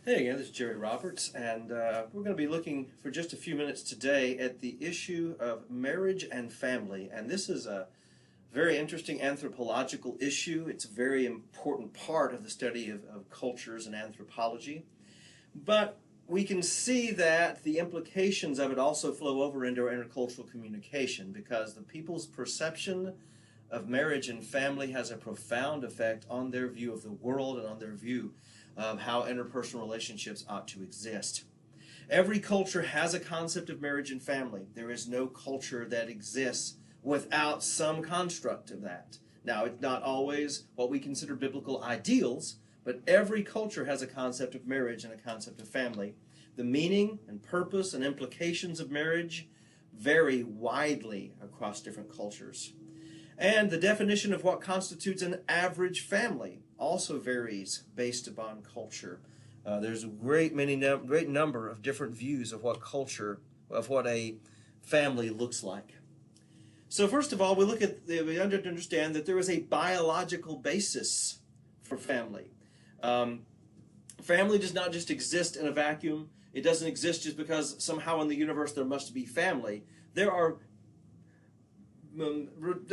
Hey again, this is Jerry Roberts, and we're going to be looking for just a few minutes today at the issue of marriage and family. And this is a very interesting anthropological issue. It's a very important part of the study of cultures and anthropology. But we can see that the implications of it also flow over into our intercultural communication, because the people's perception of marriage and family has a profound effect on their view of the world and on their view of how interpersonal relationships ought to exist. Every culture has a concept of marriage and family. There is no culture that exists without some construct of that. Now, it's not always what we consider biblical ideals, but every culture has a concept of marriage and a concept of family. The meaning and purpose and implications of marriage vary widely across different cultures. And the definition of what constitutes an average family also varies based upon culture. There's a great number of different views of what a family looks like. So first of all, we understand that there is a biological basis for family. Family does not just exist in a vacuum. It doesn't exist just because somehow in the universe there must be family. There are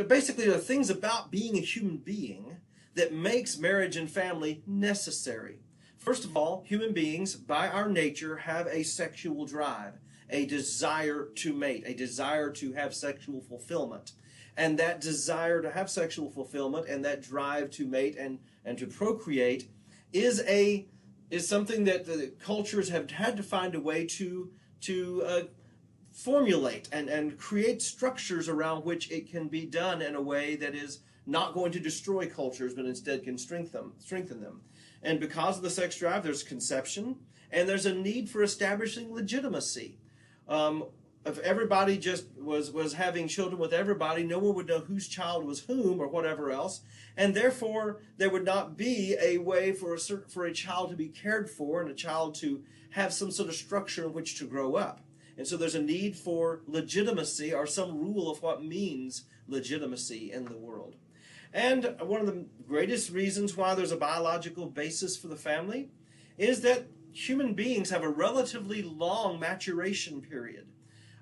basically the things about being a human being that makes marriage and family necessary. First of all, human beings, by our nature, have a sexual drive, a desire to mate, a desire to have sexual fulfillment. And that desire to have sexual fulfillment and that drive to mate and to procreate is something that the cultures have had to find a way to formulate and create structures around which it can be done in a way that is not going to destroy cultures, but instead can strengthen them. And because of the sex drive, there's conception, and there's a need for establishing legitimacy. If everybody just was having children with everybody, no one would know whose child was whom or whatever else, and therefore there would not be a way for a child to be cared for and a child to have some sort of structure in which to grow up. And so there's a need for legitimacy, or some rule of what means legitimacy in the world. And one of the greatest reasons why there's a biological basis for the family is that human beings have a relatively long maturation period.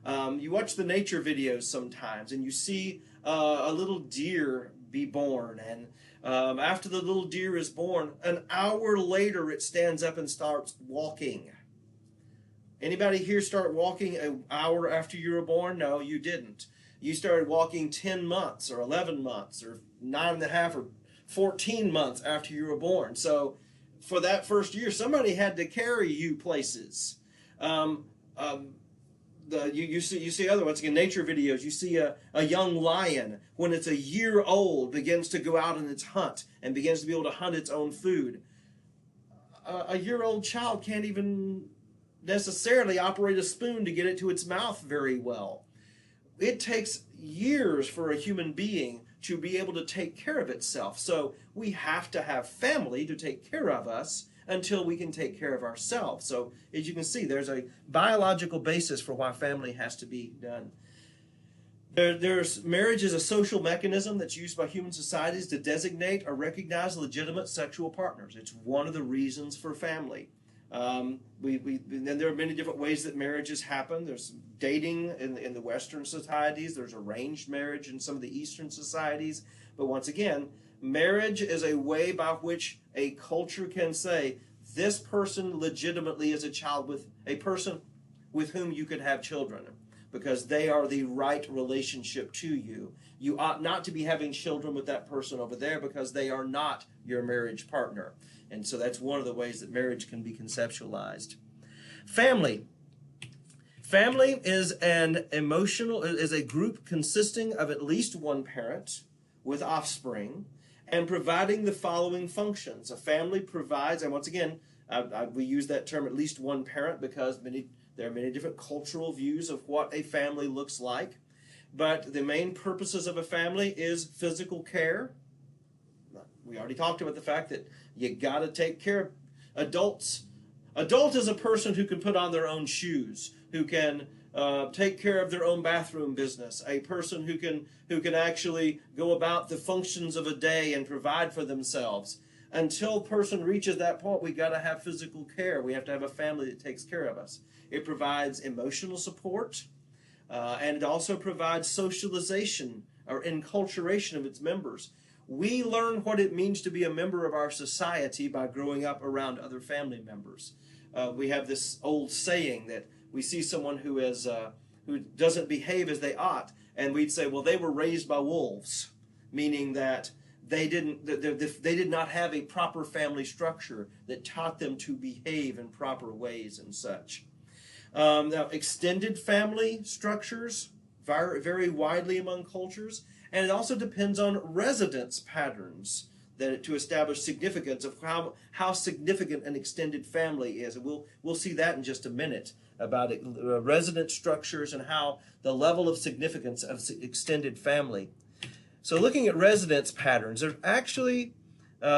You watch the nature videos sometimes, and you see a little deer be born, and after the little deer is born, an hour later it stands up and starts walking. Anybody here start walking an hour after you were born? No, you didn't. You started walking 10 months or 11 months or 9.5 or 14 months after you were born. So for that first year, somebody had to carry you places. You see other ones, again, nature videos. You see a young lion, when it's a year old, begins to go out on its hunt and begins to be able to hunt its own food. A year-old child can't even necessarily operate a spoon to get it to its mouth very well. It takes years for a human being to be able to take care of itself. So we have to have family to take care of us until we can take care of ourselves. So as you can see, there's a biological basis for why family has to be done. Marriage is a social mechanism that's used by human societies to designate or recognize legitimate sexual partners. It's one of the reasons for family. And there are many different ways that marriages happen. There's dating in the Western societies. There's arranged marriage in some of the Eastern societies. But once again, marriage is a way by which a culture can say, this person legitimately is a person with whom you could have children, because they are the right relationship to you. You ought not to be having children with that person over there because they are not your marriage partner. And so that's one of the ways that marriage can be conceptualized. Family. Family is a group consisting of at least one parent with offspring and providing the following functions. A family provides, and once again, we use that term at least one parent because there are many different cultural views of what a family looks like. But the main purposes of a family is physical care. We already talked about the fact that you got to take care of adults. Adult is a person who can put on their own shoes, who can take care of their own bathroom business, a person who can actually go about the functions of a day and provide for themselves. until a person reaches that point, we got to have physical care. We have to have a family that takes care of us. It provides emotional support, and it also provides socialization or enculturation of its members. We learn what it means to be a member of our society by growing up around other family members. We have this old saying that we see someone who doesn't behave as they ought, and we'd say, well, they were raised by wolves, meaning that they did not have a proper family structure that taught them to behave in proper ways and such. Now, extended family structures vary widely among cultures, and it also depends on residence patterns to establish significance of how significant an extended family is. And we'll see that in just a minute about residence structures and how the level of significance of extended family. So looking at residence patterns, there's actually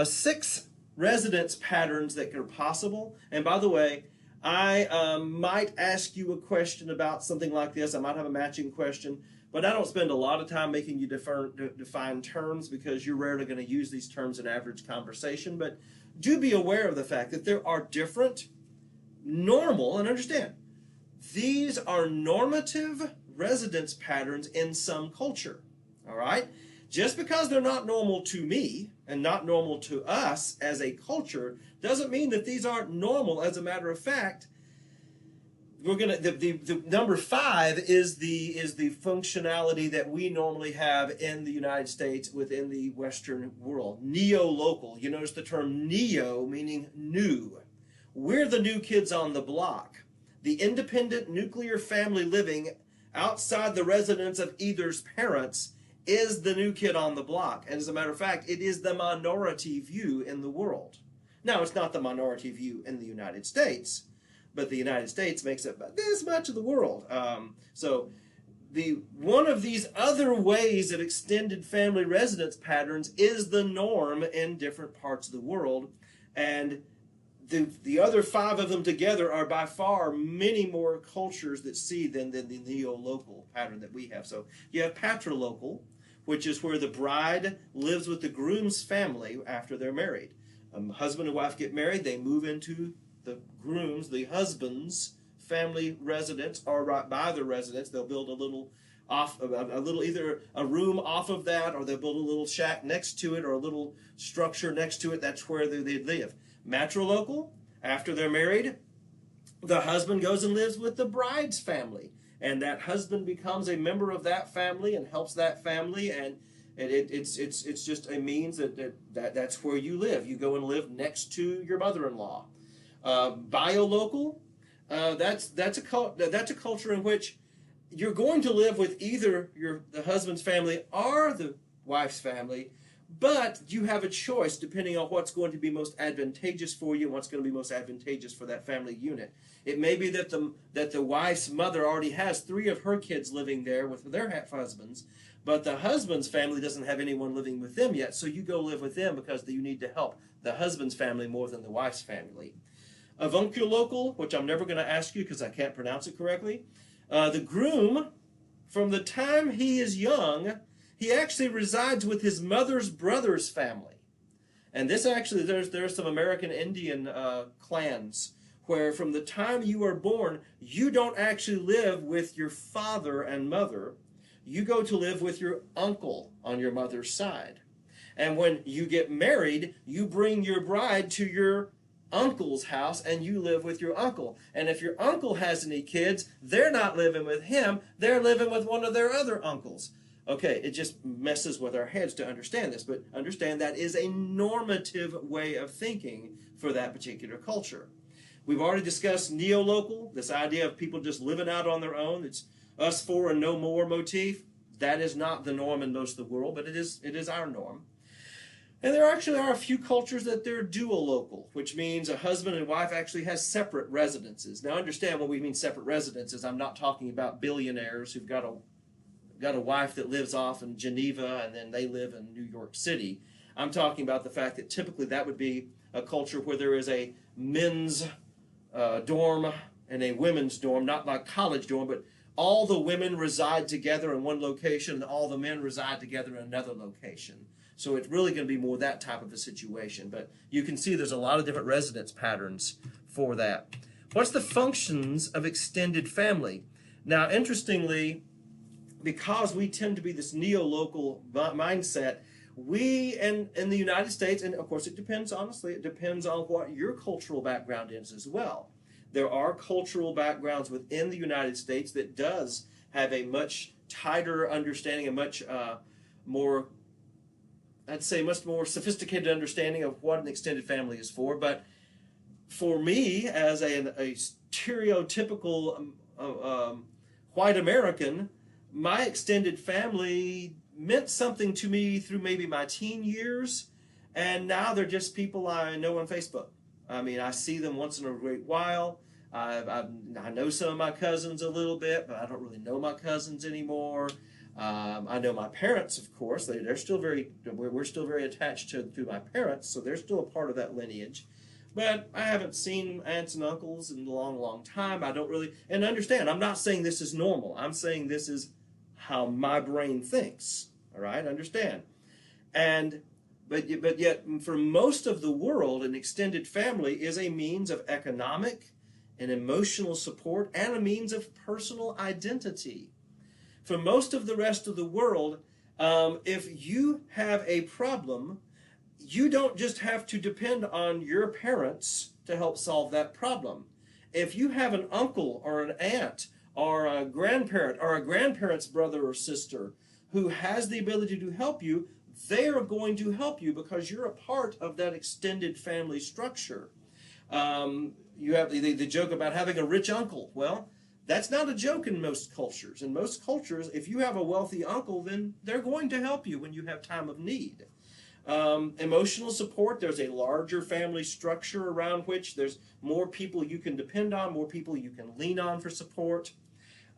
6 residence patterns that are possible. And by the way, I might ask you a question about something like this. I might have a matching question, but I don't spend a lot of time making you define terms because you're rarely going to use these terms in average conversation. But do be aware of the fact that there are different normal, and understand, these are normative residence patterns in some culture. All right? Just because they're not normal to me and not normal to us as a culture doesn't mean that these aren't normal. As a matter of fact, the number 5 is the functionality that we normally have in the United States within the Western world. Neo-local. You notice the term neo meaning new. We're the new kids on the block. The independent nuclear family living outside the residence of either's parents is the new kid on the block. And as a matter of fact, it is the minority view in the world. Now, it's not the minority view in the United States, but the United States makes up this much of the world. So one of these other ways of extended family residence patterns is the norm in different parts of the world. And the other 5 of them together are by far many more cultures that see than the neo-local pattern that we have. So you have patrilocal, which is where the bride lives with the groom's family after they're married. Husband and wife get married, they move into the husband's family residence, or right by the residence. They'll build either a room off of that, or they'll build a little shack next to it, or a little structure next to it. That's where they live. Matrilocal, after they're married, the husband goes and lives with the bride's family, and that husband becomes a member of that family and helps that family, and it's just a means that's where you live. You go and live next to your mother-in-law. Biolocal, that's a culture in which you're going to live with either the husband's family or the wife's family, but you have a choice depending on what's going to be most advantageous for you and what's going to be most advantageous for that family unit. It may be that the wife's mother already has 3 of her kids living there with their husbands, but the husband's family doesn't have anyone living with them yet, so you go live with them because you need to help the husband's family more than the wife's family. Avunculocal, which I'm never going to ask you because I can't pronounce it correctly. The groom, from the time he is young, he actually resides with his mother's brother's family. And this actually, there's some American Indian clans where from the time you are born, you don't actually live with your father and mother. You go to live with your uncle on your mother's side. And when you get married, you bring your bride to your uncle's house and you live with your uncle. And if your uncle has any kids, they're not living with him, they're living with one of their other uncles. Okay, it just messes with our heads to understand this, but understand that is a normative way of thinking for that particular culture. We've already discussed neo-local, this idea of people just living out on their own. It's us four and no more motif. That is not the norm in most of the world, but it is our norm. And there actually are a few cultures that they're dual-local, which means a husband and wife actually has separate residences. Now understand when we mean separate residences, I'm not talking about billionaires who've got a wife that lives off in Geneva and then they live in New York City. I'm talking about the fact that typically that would be a culture where there is a men's dorm and a women's dorm, not like college dorm, but all the women reside together in one location and all the men reside together in another location. So it's really going to be more that type of a situation. But you can see there's a lot of different residence patterns for that. What's the functions of extended family? Now, interestingly, because we tend to be this neo-local mindset, we in the United States, and of course it depends, honestly, it depends on what your cultural background is as well. There are cultural backgrounds within the United States that does have a much tighter understanding, a much more, I'd say, much more sophisticated understanding of what an extended family is for. But for me, as a stereotypical white American, my extended family meant something to me through maybe my teen years, and now they're just people I know on Facebook. I mean, I see them once in a great while. I know some of my cousins a little bit, but I don't really know my cousins anymore. I know my parents, of course. We're still very attached to my parents, so they're still a part of that lineage. But I haven't seen aunts and uncles in a long, long time. I don't really, and understand, I'm not saying this is normal. I'm saying this is how my brain thinks. All right, understand. But yet, for most of the world, an extended family is a means of economic and emotional support and a means of personal identity. For most of the rest of the world, if you have a problem, you don't just have to depend on your parents to help solve that problem. If you have an uncle or an aunt or a grandparent or a grandparent's brother or sister who has the ability to help you, they are going to help you because you're a part of that extended family structure. You have the joke about having a rich uncle. Well, that's not a joke in most cultures. In most cultures, if you have a wealthy uncle, then they're going to help you when you have time of need. Emotional support, there's a larger family structure around which there's more people you can depend on, more people you can lean on for support.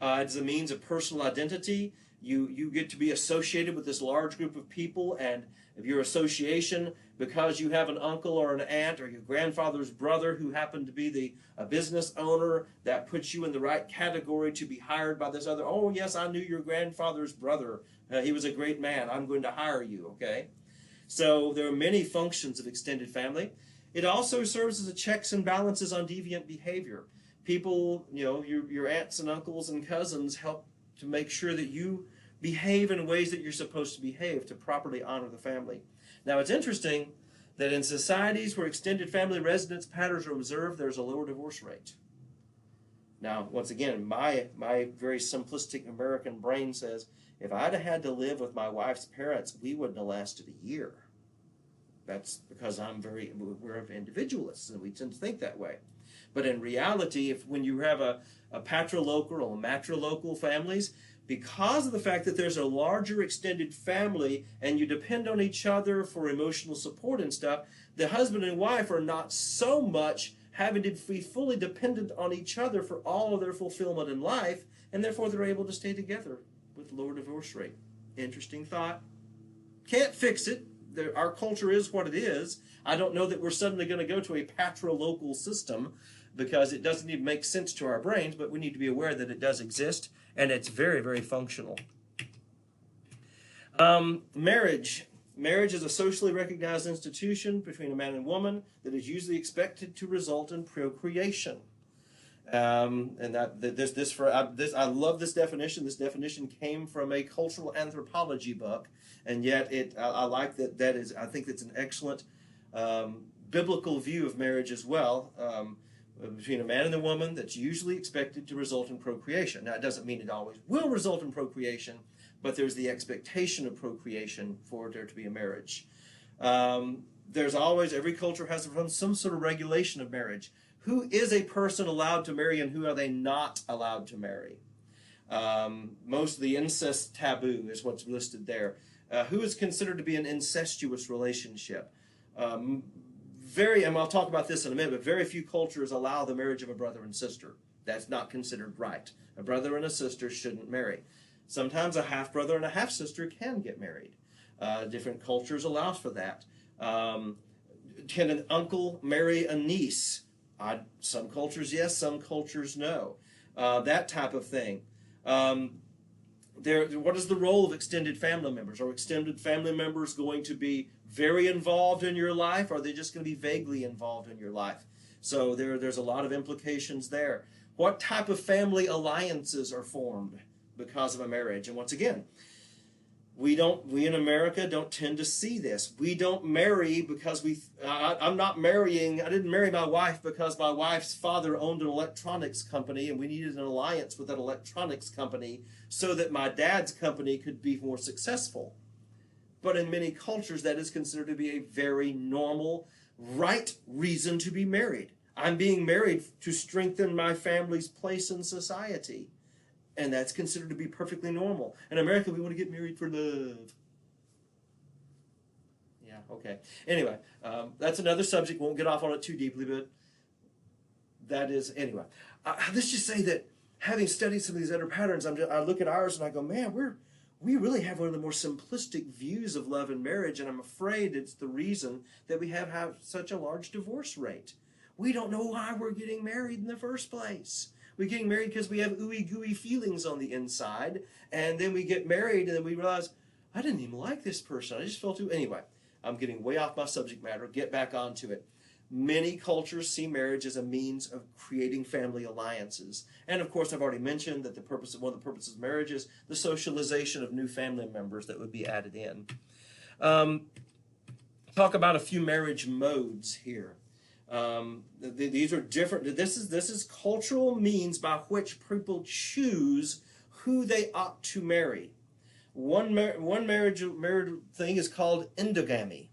It's a means of personal identity. You get to be associated with this large group of people, and if your association, because you have an uncle or an aunt or your grandfather's brother who happened to be a business owner, that puts you in the right category to be hired by this other, oh yes, I knew your grandfather's brother. He was a great man. I'm going to hire you, okay? So there are many functions of extended family. It also serves as a checks and balances on deviant behavior. People, your aunts and uncles and cousins help to make sure that you behave in ways that you're supposed to behave to properly honor the family. Now, it's interesting that in societies where extended family residence patterns are observed, there's a lower divorce rate. Now, once again, my very simplistic American brain says, if I'd have had to live with my wife's parents, we wouldn't have lasted a year. That's because we're individualists, and we tend to think that way. But in reality, when you have a patrilocal or matrilocal families, because of the fact that there's a larger extended family and you depend on each other for emotional support and stuff, the husband and wife are not so much having to be fully dependent on each other for all of their fulfillment in life, and therefore they're able to stay together with lower divorce rate. Interesting thought. Can't fix it. Our culture is what it is. I don't know that we're suddenly going to go to a patrilocal system because it doesn't even make sense to our brains, but we need to be aware that it does exist, and it's very, very functional. Marriage. Marriage is a socially recognized institution between a man and woman that is usually expected to result in procreation. I love this definition. This definition came from a cultural anthropology book, and yet I like that. I think that's an excellent biblical view of marriage as well. Between a man and a woman, that's usually expected to result in procreation. Now, it doesn't mean it always will result in procreation, but there's the expectation of procreation for there to be a marriage. There's always, every culture has some sort of regulation of marriage. Who is a person allowed to marry and who are they not allowed to marry? Most of the incest taboo is what's listed there. Who is considered to be an incestuous relationship? And I'll talk about this in a minute, but very few cultures allow the marriage of a brother and sister. That's not considered right. A brother and a sister shouldn't marry. Sometimes a half-brother and a half-sister can get married. Different cultures allow for that. Can an uncle marry a niece? Some cultures yes, some cultures no. That type of thing. what is the role of extended family members? Are extended family members going to be very involved in your life, or are they just going to be vaguely involved in your life? So there's a lot of implications there. What type of family alliances are formed because of a marriage? And once again, we in America don't tend to see this. We don't marry because I didn't marry my wife because my wife's father owned an electronics company and we needed an alliance with that electronics company so that my dad's company could be more successful. But in many cultures, that is considered to be a very normal, right reason to be married. I'm being married to strengthen my family's place in society. And that's considered to be perfectly normal. In America, we want to get married for love. Yeah, okay. Anyway, that's another subject. Won't get off on it too deeply, but that is, anyway. Let's just say that having studied some of these other patterns, I look at ours and I go, man, we really have one of the more simplistic views of love and marriage, and I'm afraid it's the reason that we have such a large divorce rate. We don't know why we're getting married in the first place. We're getting married because we have ooey gooey feelings on the inside, and then we get married and then we realize, I didn't even like this person. I just felt too... Anyway, I'm getting way off my subject matter. Get back onto it. Many cultures see marriage as a means of creating family alliances. And of course, I've already mentioned that one of the purposes of marriage is the socialization of new family members that would be added in. Talk about a few marriage modes here. These are different. This is cultural means by which people choose who they ought to marry. One marriage thing is called endogamy.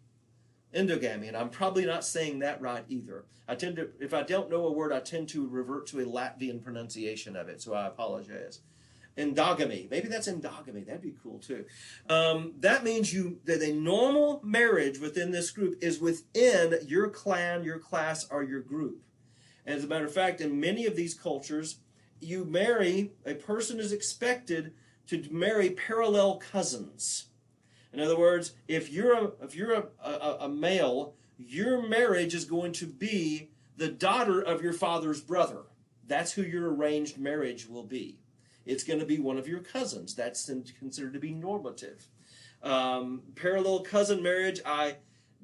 Endogamy, and I'm probably not saying that right either. If I don't know a word, I tend to revert to a Latvian pronunciation of it, so I apologize. Endogamy. Maybe that's endogamy. That'd be cool too. That means that a normal marriage within this group is within your clan, your class, or your group. And as a matter of fact, in many of these cultures, a person is expected to marry parallel cousins. In other words, if you're a male, your marriage is going to be the daughter of your father's brother. That's who your arranged marriage will be. It's going to be one of your cousins. That's considered to be normative. Parallel cousin marriage, I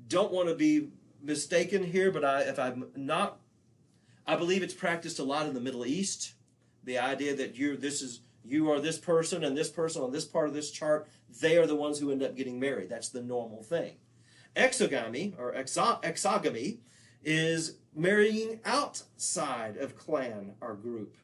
don't want to be mistaken here, but I believe it's practiced a lot in the Middle East. The idea that you are this person and this person on this part of this chart, they are the ones who end up getting married. That's the normal thing. Exogamy, or exogamy, is marrying outside of clan or group.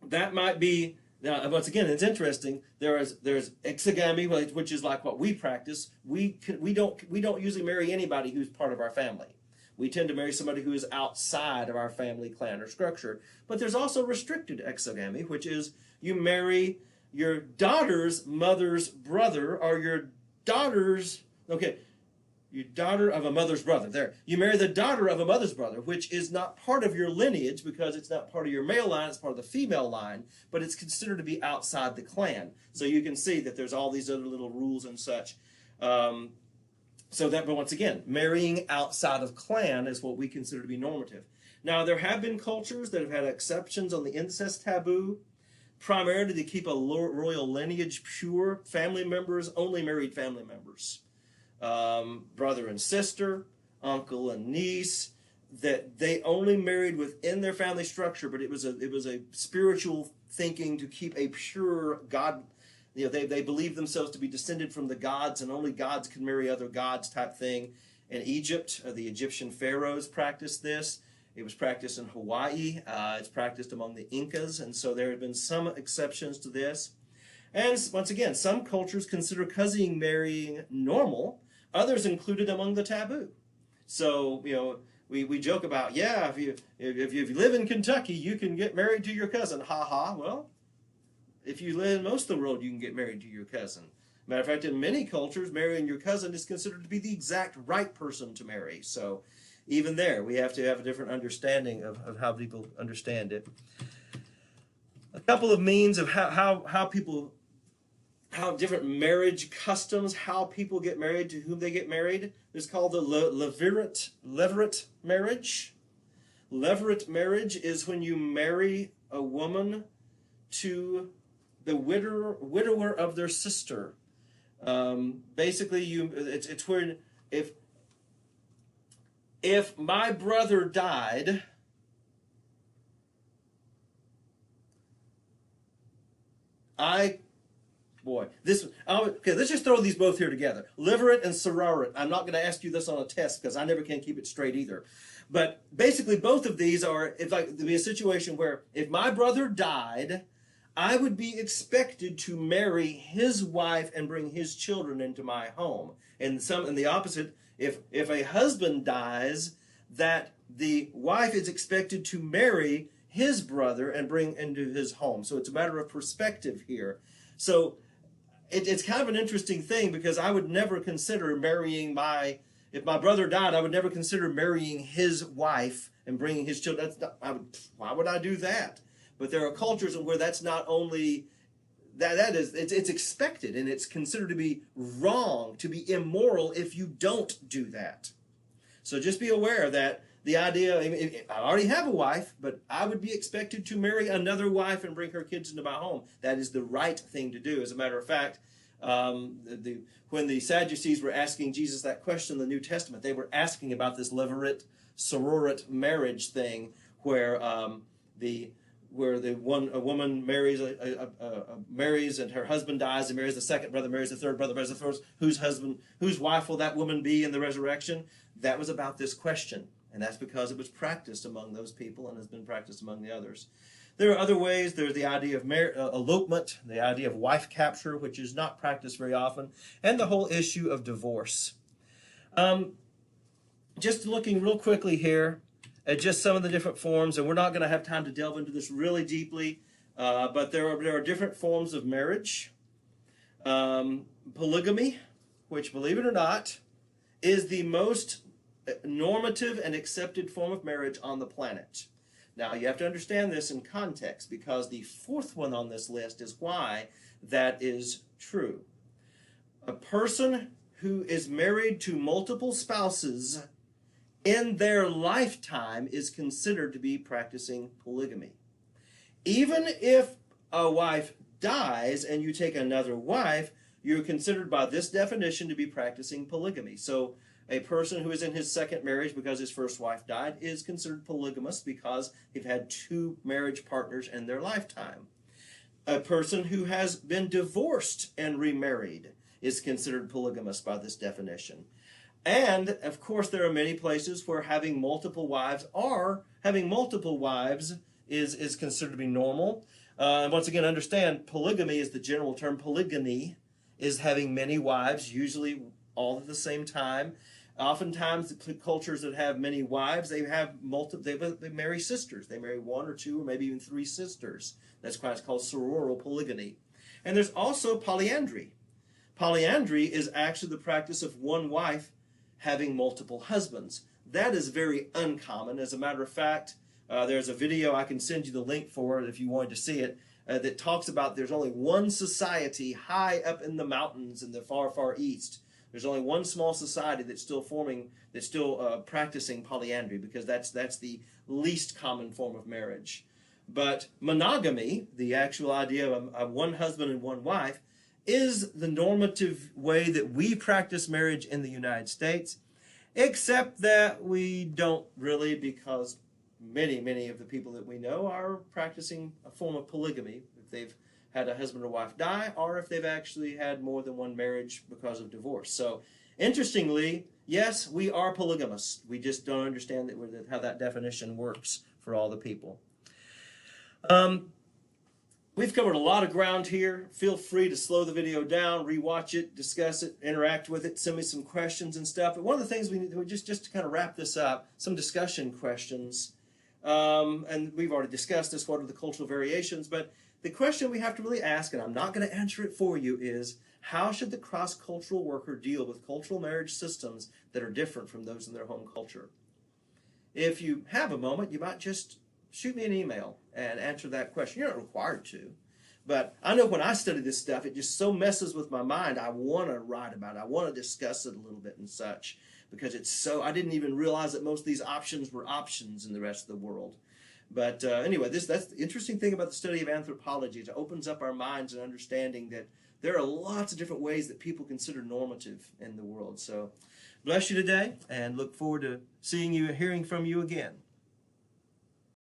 That might be, now once again, it's interesting. There's exogamy, which is like what we practice. We don't usually marry anybody who's part of our family. We tend to marry somebody who is outside of our family clan or structure. But there's also restricted exogamy, which is you marry your daughter's mother's brother, or your daughter of a mother's brother. There. You marry the daughter of a mother's brother, which is not part of your lineage because it's not part of your male line, it's part of the female line, but it's considered to be outside the clan. So you can see that there's all these other little rules and such. But once again, marrying outside of clan is what we consider to be normative. Now, there have been cultures that have had exceptions on the incest taboo, primarily to keep a royal lineage pure. Family members only married family members. Brother and sister, uncle and niece, that they only married within their family structure, but it was a spiritual thinking to keep a pure God. They believed themselves to be descended from the gods, and only gods could marry other gods type thing. In Egypt, the Egyptian pharaohs practiced this. It was practiced in Hawaii. It's practiced among the Incas, and so there have been some exceptions to this. And once again, some cultures consider cousin marrying normal. Others include it among the taboo. So, we joke about, yeah, if you live in Kentucky, you can get married to your cousin. Ha ha. Well, if you live in most of the world, you can get married to your cousin. Matter of fact, in many cultures, marrying your cousin is considered to be the exact right person to marry. So even there, we have to have a different understanding of how people understand it. A couple of means of how different marriage customs, how people get married, to whom they get married, is called the levirate marriage. Levirate marriage is when you marry a woman to the widower of their sister. Basically, it's where if my brother died, okay, let's just throw these both here together. Liverate and sororate. I'm not going to ask you this on a test because I never can keep it straight either. But basically, both of these are, there'd be a situation where if my brother died, I would be expected to marry his wife and bring his children into my home. And the opposite, if a husband dies, that the wife is expected to marry his brother and bring into his home. So it's a matter of perspective here. So it's kind of an interesting thing because I would never consider marrying if my brother died, I would never consider marrying his wife and bringing his children. Why would I do that? But there are cultures where that's not only it's expected and it's considered to be wrong, to be immoral if you don't do that. So just be aware that the idea, I already have a wife, but I would be expected to marry another wife and bring her kids into my home. That is the right thing to do. As a matter of fact, when the Sadducees were asking Jesus that question in the New Testament, they were asking about this levirate, sororate marriage thing where a woman marries marries and her husband dies and marries the second brother, marries the third brother, marries the first. Whose wife will that woman be in the resurrection? That was about this question, and that's because it was practiced among those people and has been practiced among the others. There are other ways. There's the idea of elopement, the idea of wife capture, which is not practiced very often, and the whole issue of divorce. Just looking real quickly here at just some of the different forms, and we're not going to have time to delve into this really deeply, but there are different forms of marriage. Polygamy, which, believe it or not, is the most normative and accepted form of marriage on the planet. Now, you have to understand this in context, because the fourth one on this list is why that is true. A person who is married to multiple spouses in their lifetime is considered to be practicing polygamy. Even if a wife dies and you take another wife, you're considered by this definition to be practicing polygamy. So a person who is in his second marriage because his first wife died is considered polygamous because they've had two marriage partners in their lifetime. A person who has been divorced and remarried is considered polygamous by this definition. And, of course, there are many places where having multiple wives is considered to be normal. Once again, understand, polygamy is the general term. Polygyny is having many wives, usually all at the same time. Oftentimes, the cultures that have many wives, they marry sisters. They marry one or two or maybe even three sisters. That's why it's called sororal polygyny. And there's also polyandry. Polyandry is actually the practice of one wife having multiple husbands. That is very uncommon. As a matter of fact, there's a video I can send you the link for it if you wanted to see it, that talks about there's only one society high up in the mountains in the far, far east. There's only one small society that's still practicing polyandry, because that's the least common form of marriage. But monogamy, the actual idea of one husband and one wife, is the normative way that we practice marriage in the United States, except that we don't really, because many of the people that we know are practicing a form of polygamy if they've had a husband or wife die, or if they've actually had more than one marriage because of divorce. So, interestingly, yes, we are polygamous. We just don't understand how that definition works for all the people. We've covered a lot of ground here. Feel free to slow the video down, rewatch it, discuss it, interact with it, send me some questions and stuff. But one of the things we need to just to kind of wrap this up, some discussion questions. And we've already discussed this, what are the cultural variations, but the question we have to really ask, and I'm not going to answer it for you, is how should the cross-cultural worker deal with cultural marriage systems that are different from those in their home culture? If you have a moment, you might just shoot me an email and answer that question. You're not required to. But I know when I study this stuff, it just so messes with my mind. I want to write about it. I want to discuss it a little bit and such, because I didn't even realize that most of these options were options in the rest of the world. But anyway, that's the interesting thing about the study of anthropology. It opens up our minds and understanding that there are lots of different ways that people consider normative in the world. So bless you today, and look forward to seeing you and hearing from you again.